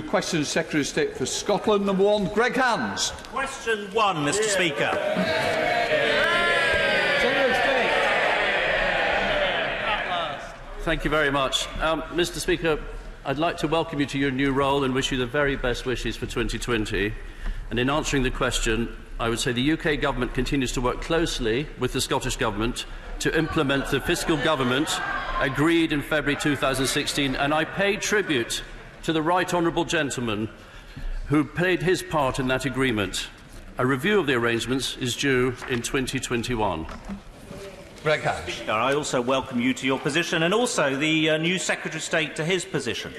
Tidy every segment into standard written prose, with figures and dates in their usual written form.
Question Secretary of State for Scotland. Number 1, Greg Hands. Question 1, Mr. Speaker. Secretary of State. Thank you very much. Mr. Speaker, I'd like to welcome you to your new role and wish you the very best wishes for 2020. And in answering the question, I would say the UK Government continues to work closely with the Scottish Government to implement the fiscal government agreed in February 2016, and I pay tribute to the right honourable gentleman who played his part in that agreement. A review of the arrangements is due in 2021. Greg Hands. I also welcome you to your position, and also the new Secretary of State to his position.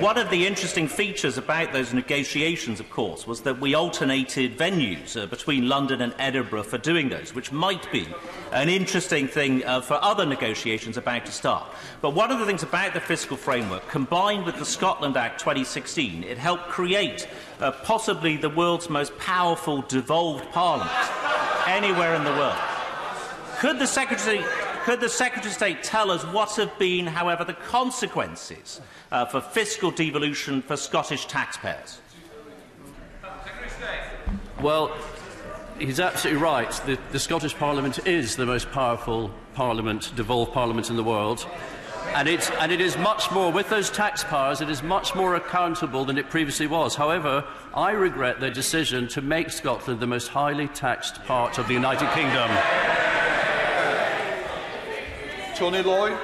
One of the interesting features about those negotiations, of course, was that we alternated venues between London and Edinburgh for doing those, which might be an interesting thing for other negotiations about to start. But one of the things about the fiscal framework, combined with the Scotland Act 2016, it helped create possibly the world's most powerful devolved parliament anywhere in the world. Could the Secretary of State tell us what have been, however, the consequences for fiscal devolution for Scottish taxpayers? Well, he's absolutely right. The Scottish Parliament is the most powerful parliament, devolved parliament in the world. And it is much more, with those tax powers, it is much more accountable than it previously was. However, I regret their decision to make Scotland the most highly taxed part of the United Kingdom. Tony Lloyd.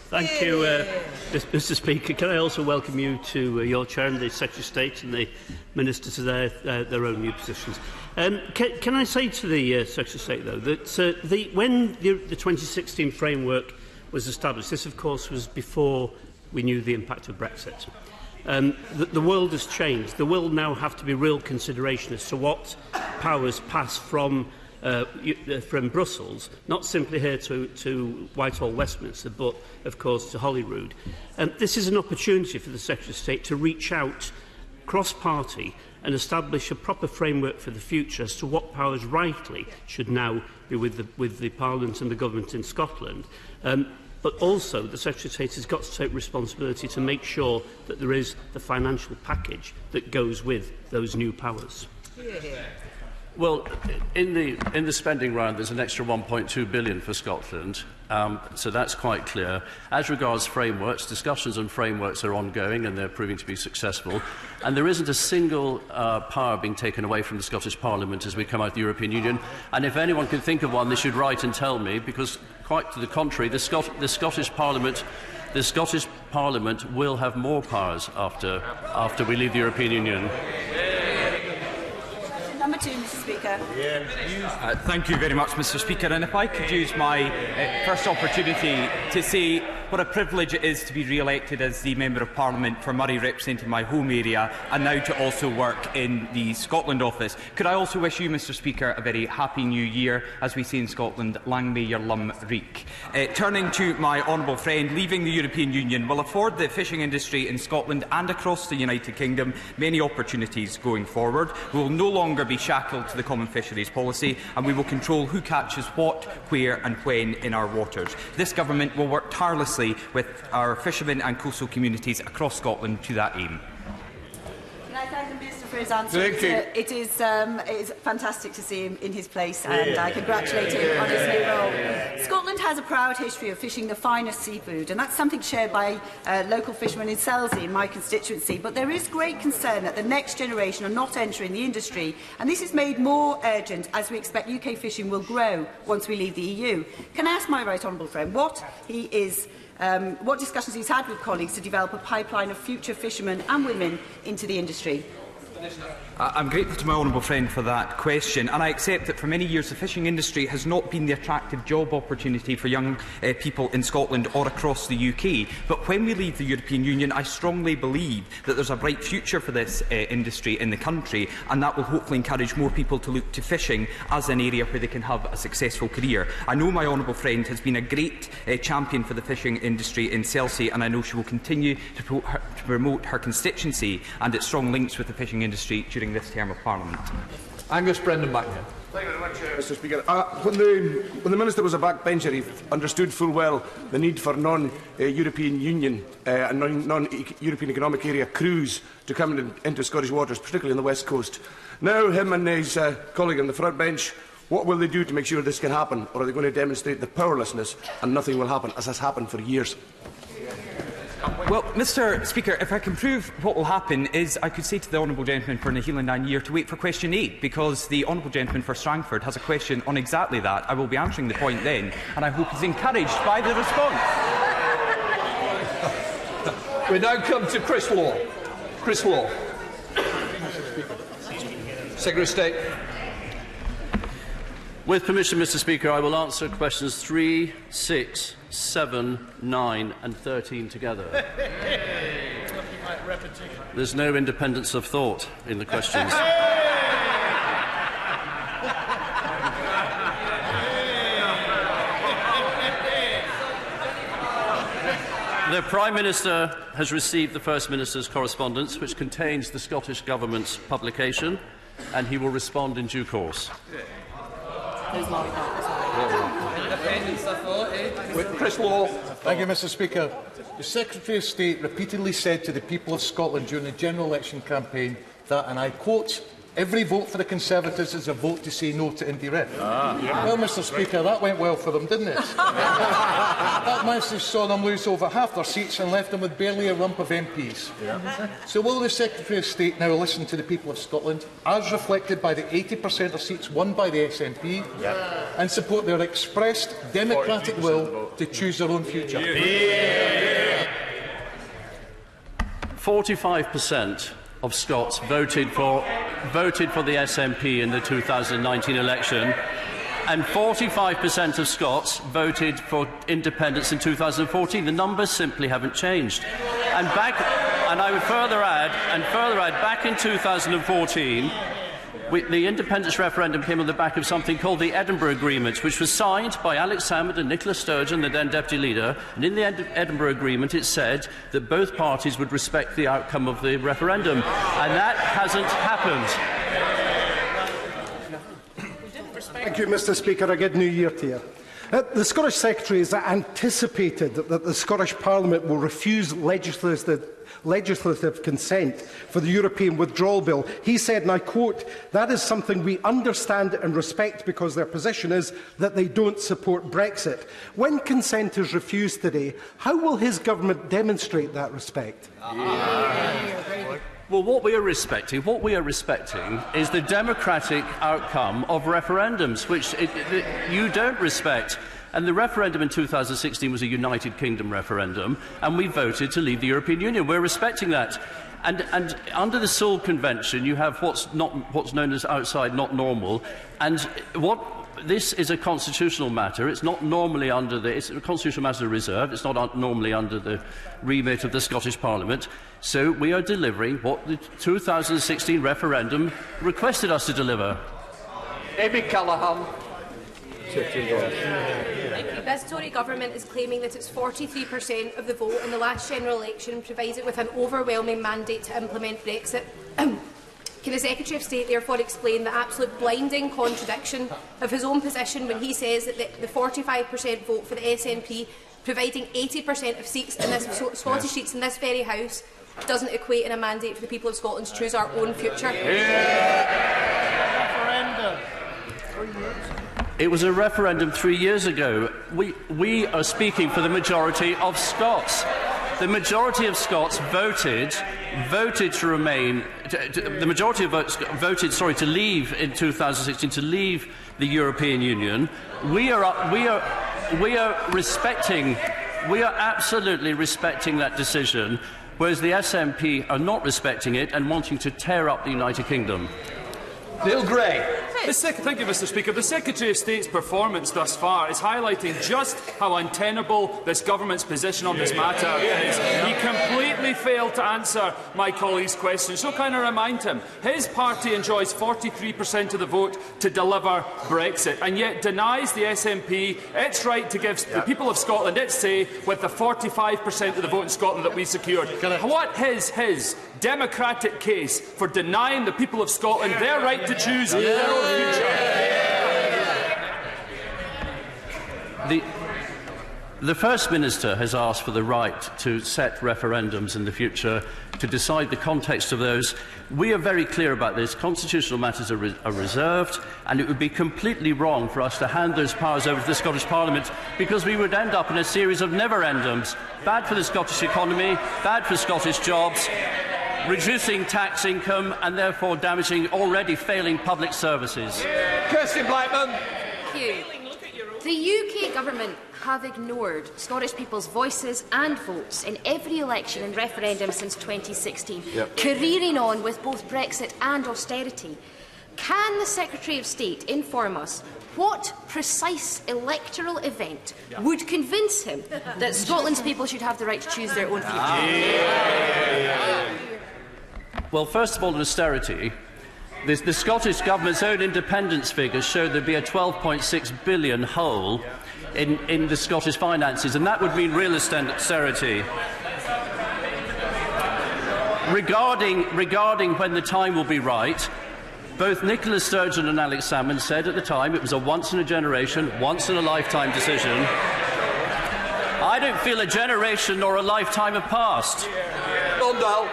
Thank you, Mr. Speaker. Can I also welcome you to your chair and the Secretary of State and the Minister to their own new positions. Can I say to the Secretary of State, though, that when the 2016 framework was established, this, of course, was before we knew the impact of Brexit. The world has changed. There will now have to be real consideration as to what powers pass from Brussels, not simply here to Whitehall, Westminster, but, of course, to Holyrood. This is an opportunity for the Secretary of State to reach out cross-party and establish a proper framework for the future as to what powers rightly should now be with the Parliament and the Government in Scotland. But also, the Secretary of State has got to take responsibility to make sure that there is the financial package that goes with those new powers. Well, in the spending round, there's an extra £1.2 billion for Scotland, so that's quite clear. As regards frameworks, discussions on frameworks are ongoing and they're proving to be successful. And there isn't a single power being taken away from the Scottish Parliament as we come out of the European Union. And if anyone can think of one, they should write and tell me, because quite to the contrary, the Scottish Parliament will have more powers after we leave the European Union. Number 2, Mr. Speaker. Thank you very much, Mr. Speaker. And if I could use my first opportunity to say what a privilege it is to be re-elected as the Member of Parliament for Murray, representing my home area, and now to also work in the Scotland office. Could I also wish you, Mr. Speaker, a very happy new year, as we say in Scotland, lang may your lum reek. Turning to my honourable friend, leaving the European Union will afford the fishing industry in Scotland and across the United Kingdom many opportunities going forward. We will no longer be shackled to the common fisheries policy, and we will control who catches what, where and when in our waters. This government will work tirelessly with our fishermen and coastal communities across Scotland to that aim. Can I thank the Minister for his answer? It is fantastic to see him in his place, and I congratulate him on his new role. Scotland has a proud history of fishing the finest seafood, and that's something shared by local fishermen in Selsey, in my constituency. But there is great concern that the next generation are not entering the industry, and this is made more urgent as we expect UK fishing will grow once we leave the EU. Can I ask my right honourable friend what discussions he's had with colleagues to develop a pipeline of future fishermen and women into the industry? I'm grateful to my honourable friend for that question, and I accept that for many years the fishing industry has not been the attractive job opportunity for young people in Scotland or across the UK. But when we leave the European Union, I strongly believe that there's a bright future for this industry in the country, and that will hopefully encourage more people to look to fishing as an area where they can have a successful career. I know my honourable friend has been a great champion for the fishing industry in Selsey, and I know she will continue to promote her constituency and its strong links with the fishing industry during this term of Parliament. Angus Brendan McNair. Thank you very much, Mr. Speaker. When the Minister was a backbencher, he understood full well the need for non-European Union and non-European Economic Area crews to come into Scottish waters, particularly on the West Coast. Now, him and his colleague on the front bench, what will they do to make sure this can happen? Or are they going to demonstrate the powerlessness and nothing will happen, as has happened for years? Well, Mr. Speaker, if I can prove what will happen is I could say to the Honourable Gentleman for Nahealand Ninear to wait for question 8, because the Honourable Gentleman for Strangford has a question on exactly that. I will be answering the point then, and I hope he's encouraged by the response. We now come to Chris Law. Chris Law. Secretary of State. With permission, Mr. Speaker, I will answer questions 3, 6, 7, 9 and 13 together. There's no independence of thought in the questions. The Prime Minister has received the First Minister's correspondence, which contains the Scottish Government's publication, and he will respond in due course. Chris Law. Thank you, Mr. Speaker. The Secretary of State repeatedly said to the people of Scotland during the general election campaign that, and I quote, "Every vote for the Conservatives is a vote to say no to Indy-Ref." Well, Mr. Speaker, that went well for them, didn't it? That message saw them lose over half their seats and left them with barely a rump of MPs. So will the Secretary of State now listen to the people of Scotland, as reflected by the 80% of seats won by the SNP, and support their expressed democratic will to choose their own future? 45% of Scots voted for the SNP in the 2019 election, and 45% of Scots voted for independence in 2014. The numbers simply haven't changed. And I would further add, back in 2014, the independence referendum came on the back of something called the Edinburgh Agreement, which was signed by Alex Salmond and Nicola Sturgeon, the then Deputy Leader. And in the Edinburgh Agreement, it said that both parties would respect the outcome of the referendum. And that hasn't happened. Thank you, Mr. Speaker. A good New Year to you. The Scottish Secretary has anticipated that the Scottish Parliament will refuse legislative consent for the European Withdrawal Bill. He said, and I quote, "That is something we understand and respect because their position is that they don't support Brexit." When consent is refused today, how will his government demonstrate that respect? Well, what we are respecting is the democratic outcome of referendums, which you don't respect. And the referendum in 2016 was a United Kingdom referendum, and we voted to leave the European Union. We're respecting that. And under the Seoul Convention, you have what's known as outside not normal, and this is a constitutional matter. It's not normally it's a constitutional matter reserved. It's not normally under the remit of the Scottish Parliament. So we are delivering what the 2016 referendum requested us to deliver. Amy Callaghan. This Tory government is claiming that its 43% of the vote in the last general election provides it with an overwhelming mandate to implement Brexit. Can the Secretary of State therefore explain the absolute blinding contradiction of his own position when he says that the 45% vote for the SNP, providing 80% of seats in this Scottish seats in this very House, doesn't equate in a mandate for the people of Scotland to choose our own future? It was a referendum 3 years ago. We are speaking for the majority of Scots. The majority of Scots voted to remain. The majority of votes voted, to leave in 2016, to leave the European Union. We are absolutely respecting that decision, whereas the SNP are not respecting it and wanting to tear up the United Kingdom. Neil Gray. Thank you, Mr. Speaker. The Secretary of State's performance thus far is highlighting just how untenable this government's position on this matter is. He completely failed to answer my colleague's question. So can I remind him, his party enjoys 43% of the vote to deliver Brexit, and yet denies the SNP its right to give the people of Scotland its say with the 45% of the vote in Scotland that we secured. What is his democratic case for denying the people of Scotland their right to choose their own future. The First Minister has asked for the right to set referendums in the future to decide the context of those. We are very clear about this. Constitutional matters are reserved, and it would be completely wrong for us to hand those powers over to the Scottish Parliament, because we would end up in a series of never-endums. Bad for the Scottish economy, bad for Scottish jobs, reducing tax income and therefore damaging already failing public services. Kirsty Blackman. Thank you. The UK Government have ignored Scottish people's voices and votes in every election and referendum since 2016, careering on with both Brexit and austerity. Can the Secretary of State inform us what precise electoral event would convince him that Scotland's people should have the right to choose their own future? Well, first of all, on austerity, the Scottish Government's own independence figures showed there'd be a £12.6 billion hole in the Scottish finances, and that would mean real austerity. Regarding when the time will be right, both Nicola Sturgeon and Alex Salmond said at the time it was a once-in-a-generation, once-in-a-lifetime decision. I don't feel a generation nor a lifetime have passed. Blundell.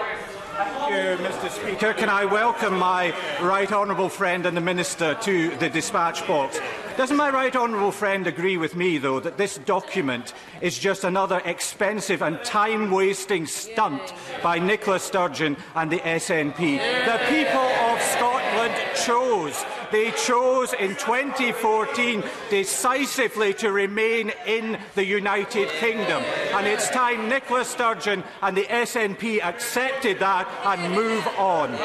Thank you, Mr. Speaker. Can I welcome my right honourable friend and the Minister to the dispatch box? Doesn't my right honourable friend agree with me, though, that this document is just another expensive and time-wasting stunt by Nicola Sturgeon and the SNP? The people of Scotland chose. They chose in 2014 decisively to remain in the United Kingdom. And it's time Nicola Sturgeon and the SNP accepted that and move on.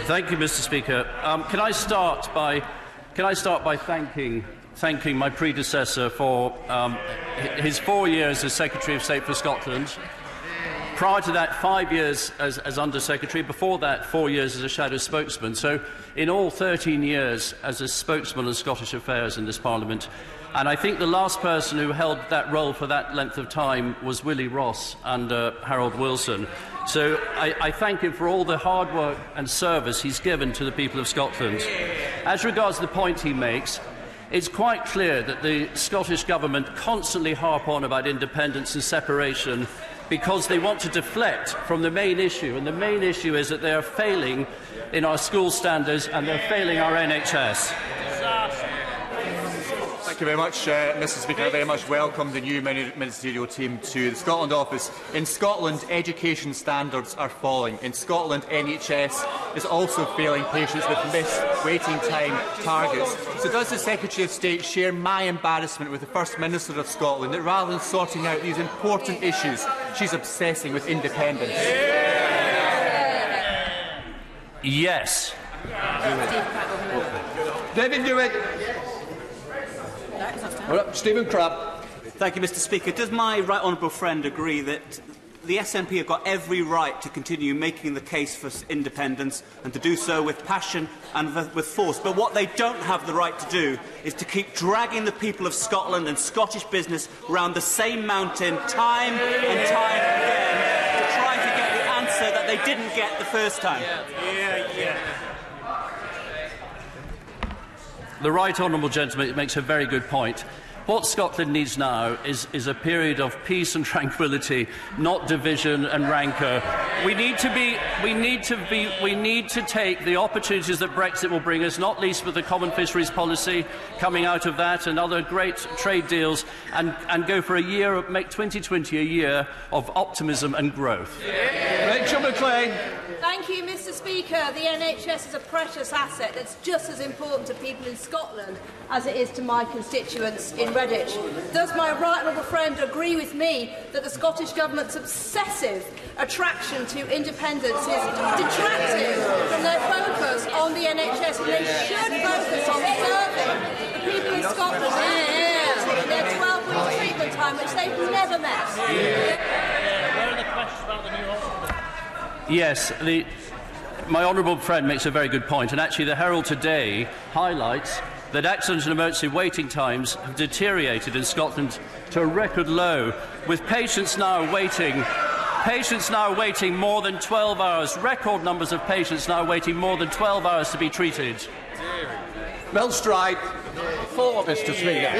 Thank you, Mr. Speaker. Can I start by thanking my predecessor for his 4 years as Secretary of State for Scotland. Prior to that, 5 years as Under-Secretary. Before that, 4 years as a shadow spokesman. So, in all, 13 years as a spokesman on Scottish affairs in this Parliament. And I think the last person who held that role for that length of time was Willie Ross under Harold Wilson. So I thank him for all the hard work and service he's given to the people of Scotland. As regards the point he makes, it's quite clear that the Scottish Government constantly harp on about independence and separation because they want to deflect from the main issue, and the main issue is that they are failing in our school standards and they're failing our NHS. Thank you very much, Mr. Speaker. I very much welcome the new ministerial team to the Scotland office. In Scotland, education standards are falling. In Scotland, NHS is also failing patients with missed waiting time targets. So does the Secretary of State share my embarrassment with the First Minister of Scotland that rather than sorting out these important issues, she's obsessing with independence? Yes. David Dewitt. Stephen Crabb. Thank you, Mr. Speaker. Does my right honourable friend agree that the SNP have got every right to continue making the case for independence and to do so with passion and with force? But what they don't have the right to do is to keep dragging the people of Scotland and Scottish business round the same mountain time and time again to try to get the answer that they didn't get the first time. The right honourable gentleman makes a very good point. What Scotland needs now is a period of peace and tranquility, not division and rancour. We need to take the opportunities that Brexit will bring us, not least with the common fisheries policy coming out of that and other great trade deals, and go for a year, make 2020 a year of optimism and growth. Rachel McLean. Thank you, Mr. Speaker. The NHS is a precious asset that's just as important to people in Scotland as it is to my constituents in Redditch. Does my right honourable friend agree with me that the Scottish Government's obsessive attraction to independence is detracting from their focus on the NHS, and they should focus on serving the people in Scotland in their 12-week treatment time, which they've never met? Where are the questions about the new hospital? Yes, my honourable friend makes a very good point, and actually the Herald today highlights that accident and emergency waiting times have deteriorated in Scotland to a record low, with patients now waiting more than 12 hours. Record numbers of patients now waiting more than 12 hours to be treated. Bill Stride. Mr. Speaker.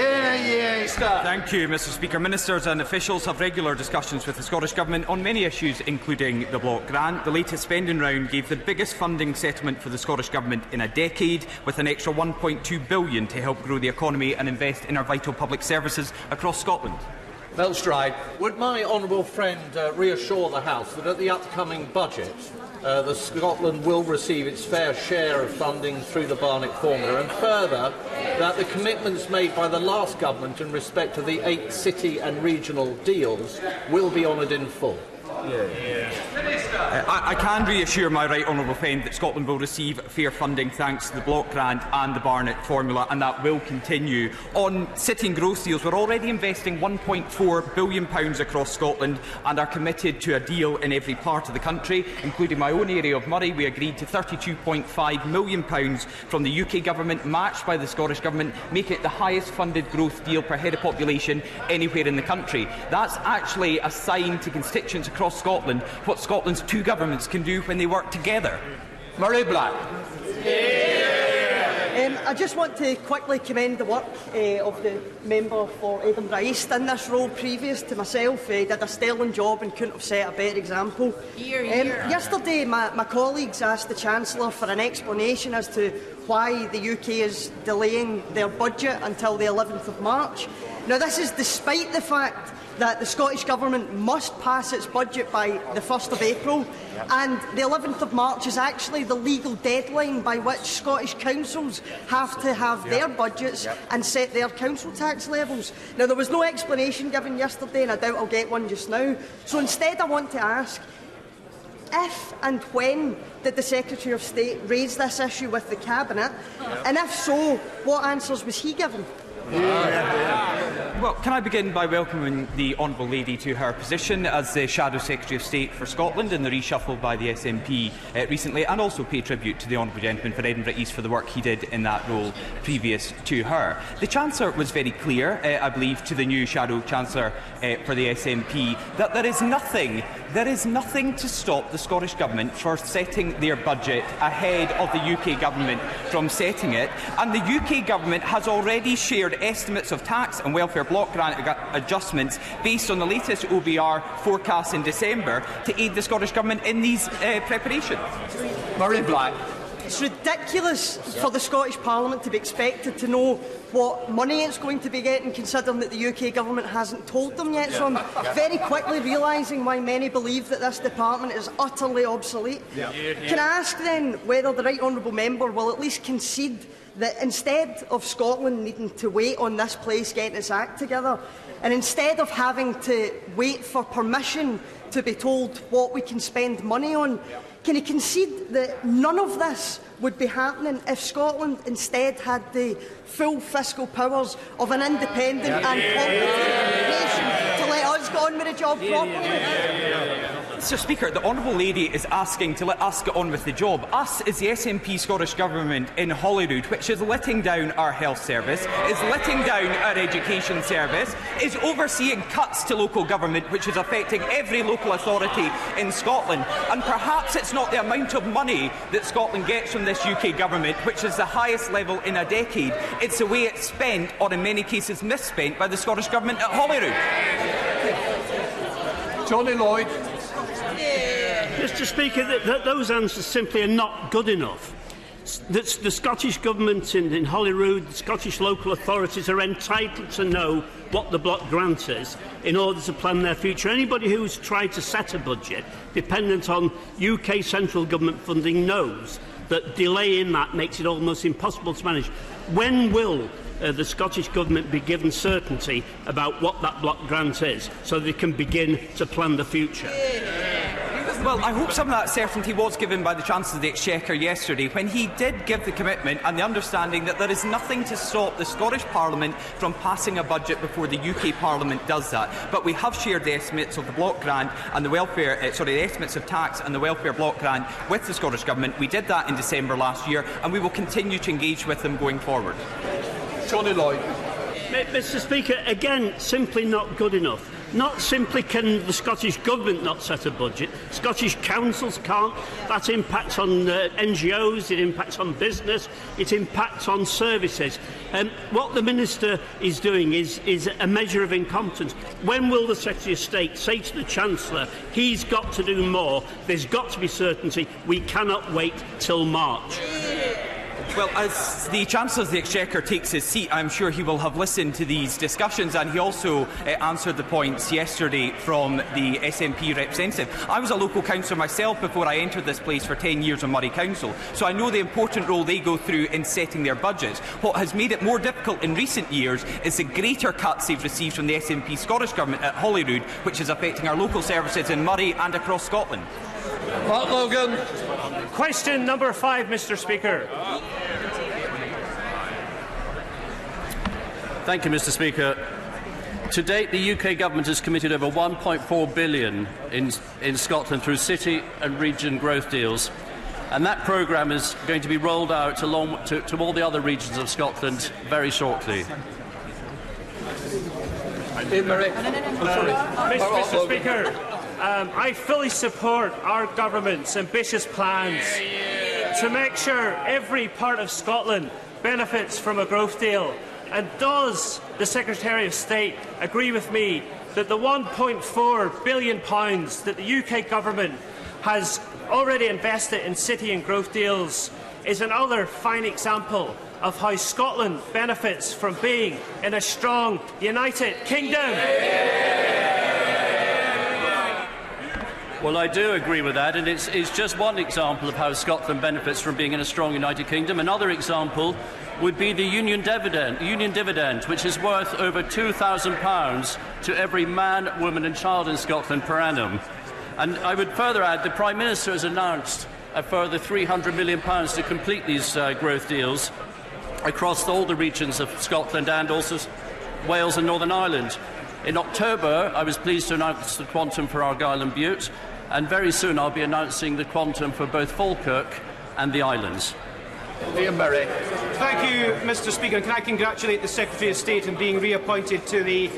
Thank you, Mr. Speaker. Ministers and officials have regular discussions with the Scottish Government on many issues, including the block grant. The latest spending round gave the biggest funding settlement for the Scottish Government in a decade, with an extra £1.2 billion to help grow the economy and invest in our vital public services across Scotland. Bill Stride. Would my honourable friend reassure the House that at the upcoming budget, the Scotland will receive its fair share of funding through the Barnett formula, and further, that the commitments made by the last government in respect of the 8 city and regional deals will be honoured in full? I can reassure my right honourable friend that Scotland will receive fair funding thanks to the block grant and the Barnett formula, and that will continue. On city and growth deals, we're already investing £1.4 billion across Scotland and are committed to a deal in every part of the country, including my own area of Moray. We agreed to £32.5 million from the UK Government, matched by the Scottish Government, making it the highest funded growth deal per head of population anywhere in the country. That's actually a sign to constituents across Scotland what Scotland's two governments can do when they work together. Murray Black. I just want to quickly commend the work of the member for Edinburgh East in this role previous to myself. Did a sterling job and couldn't have set a better example. Yesterday, my colleagues asked the Chancellor for an explanation as to why the UK is delaying their budget until the 11th of March. Now, this is despite the fact that the Scottish Government must pass its budget by the 1st of April, and the 11th of March is actually the legal deadline by which Scottish councils have to have their budgets and set their council tax levels. Now, there was no explanation given yesterday, and I doubt I'll get one just now. So instead, I want to ask, if and when did the Secretary of State raise this issue with the Cabinet? And if so, what answers was he given? Well, can I begin by welcoming the Honourable Lady to her position as the Shadow Secretary of State for Scotland in the reshuffle by the SNP recently, and also pay tribute to the Honourable Gentleman for Edinburgh East for the work he did in that role previous to her. The Chancellor was very clear, I believe, to the new Shadow Chancellor for the SNP that there is nothing to stop the Scottish Government from setting their budget ahead of the UK Government from setting it, and the UK Government has already shared estimates of tax and welfare block grant adjustments based on the latest OBR forecast in December to aid the Scottish Government in these preparations. Murray Black. It's ridiculous for the Scottish Parliament to be expected to know what money it's going to be getting, considering that the UK Government hasn't told them yet. So I'm very quickly realising why many believe that this department is utterly obsolete. Can I ask then whether the Right Honourable Member will at least concede that instead of Scotland needing to wait on this place getting its act together, and instead of having to wait for permission to be told what we can spend money on, can he concede that none of this would be happening if Scotland instead had the full fiscal powers of an independent and competent nation to let us get on with the job properly? Mr. Speaker, the Honourable Lady is asking to let us get on with the job. Us is the SNP Scottish Government in Holyrood, which is letting down our health service, is letting down our education service, is overseeing cuts to local government, which is affecting every local authority in Scotland. And perhaps it's not the amount of money that Scotland gets from this UK Government, which is the highest level in a decade. It's the way it's spent, or in many cases misspent, by the Scottish Government at Holyrood. Johnny Lloyd. Mr. Speaker, those answers simply are not good enough. The Scottish Government in Holyrood, the Scottish local authorities are entitled to know what the block grant is in order to plan their future. Anybody who's tried to set a budget dependent on UK central government funding knows that delay in that makes it almost impossible to manage. When will the Scottish Government be given certainty about what that block grant is so they can begin to plan the future? Well, I hope some of that certainty was given by the Chancellor of the Exchequer yesterday when he did give the commitment and the understanding that there is nothing to stop the Scottish Parliament from passing a budget before the UK Parliament does that. But we have shared the estimates of the block grant and the welfare, the estimates of tax and the welfare block grant with the Scottish Government. We did that in December last year, and we will continue to engage with them going forward. Johnny Lloyd. Mr. Speaker, again, simply not good enough. Not simply can the Scottish Government not set a budget, Scottish councils can't. That impacts on NGOs, it impacts on business, it impacts on services. What the Minister is doing is a measure of incompetence. When will the Secretary of State say to the Chancellor, he's got to do more, there's got to be certainty, we cannot wait till March? Well, as the Chancellor of the Exchequer takes his seat, I'm sure he will have listened to these discussions, and he also answered the points yesterday from the SNP representative. I was a local councillor myself before I entered this place for 10 years on Murray Council, so I know the important role they go through in setting their budgets. What has made it more difficult in recent years is the greater cuts they've received from the SNP Scottish Government at Holyrood, which is affecting our local services in Murray and across Scotland. Mark Logan. Question number 5, Mr. Speaker. Thank you, Mr. Speaker. To date, the UK Government has committed over £1.4 billion in Scotland through city and region growth deals, and that programme is going to be rolled out along to all the other regions of Scotland very shortly. Mr. Speaker, I fully support our government's ambitious plans to make sure every part of Scotland benefits from a growth deal. And does the Secretary of State agree with me that the £1.4 billion that the UK Government has already invested in city and growth deals is another fine example of how Scotland benefits from being in a strong United Kingdom? Well, I do agree with that, and it's just one example of how Scotland benefits from being in a strong United Kingdom. Another example would be the union dividend, which is worth over £2,000 to every man, woman and child in Scotland per annum. And I would further add, the Prime Minister has announced a further £300 million to complete these growth deals across all the regions of Scotland and also Wales and Northern Ireland. In October, I was pleased to announce the quantum for Argyll and Bute, and very soon I'll be announcing the quantum for both Falkirk and the islands. Liam Murray. Thank you, Mr. Speaker. Can I congratulate the Secretary of State on being reappointed to the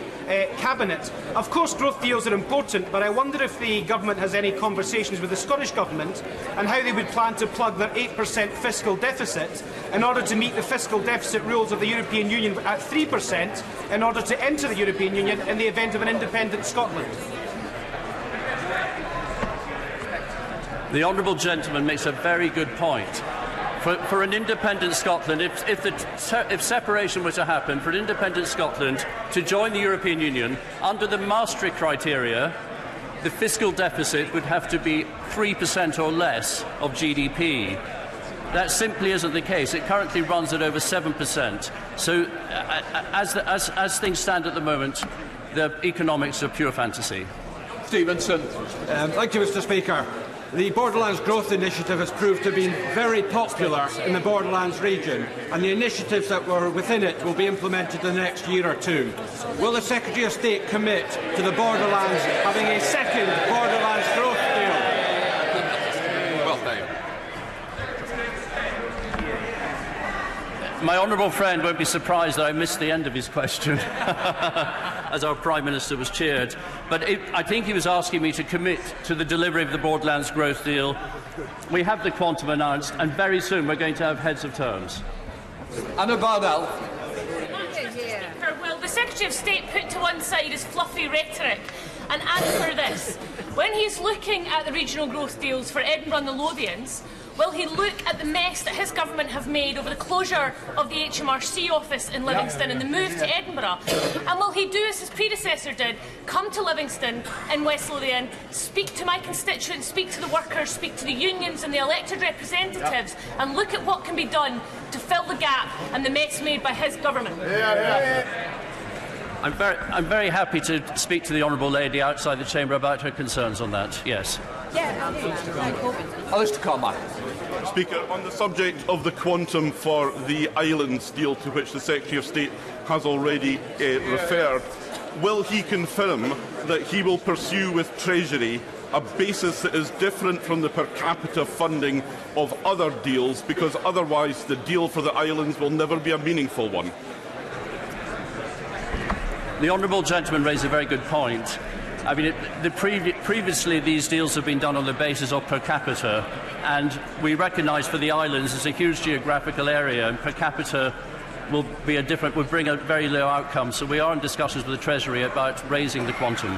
Cabinet? Of course, growth deals are important, but I wonder if the Government has any conversations with the Scottish Government and how they would plan to plug their 8% fiscal deficit in order to meet the fiscal deficit rules of the European Union at 3% in order to enter the European Union in the event of an independent Scotland. The honourable gentleman makes a very good point. For an independent Scotland, if separation were to happen, for an independent Scotland to join the European Union, under the Maastricht criteria, the fiscal deficit would have to be 3% or less of GDP. That simply isn't the case. It currently runs at over 7%. So, as things stand at the moment, the economics are pure fantasy. Stevenson. Thank you, Mr. Speaker. The Borderlands Growth Initiative has proved to be very popular in the Borderlands region, and the initiatives that were within it will be implemented in the next year or two. Will the Secretary of State commit to the Borderlands having a second Borderlands growth deal? Well, Dave. My honourable friend won't be surprised that I missed the end of his question as our Prime Minister was chaired. But I think he was asking me to commit to the delivery of the Borderlands growth deal. We have the quantum announced, and very soon we're going to have heads of terms. Anna Bardell. Will the Secretary of State put to one side his fluffy rhetoric and answer this? When he's looking at the regional growth deals for Edinburgh and the Lothians, will he look at the mess that his government have made over the closure of the HMRC office in Livingston and the move to Edinburgh? And will he do as his predecessor did, come to Livingston in West Lothian, speak to my constituents, speak to the workers, speak to the unions and the elected representatives, and look at what can be done to fill the gap and the mess made by his government? I'm very happy to speak to the honourable lady outside the chamber about her concerns on that, yes. Alistair Carmack. Speaker, on the subject of the quantum for the islands deal to which the Secretary of State has already referred, will he confirm that he will pursue with Treasury a basis that is different from the per capita funding of other deals, because otherwise the deal for the islands will never be a meaningful one? The honourable gentleman raised a very good point. I mean, previously these deals have been done on the basis of per capita, and we recognise for the islands it's a huge geographical area, and per capita would bring a very low outcome. So we are in discussions with the Treasury about raising the quantum.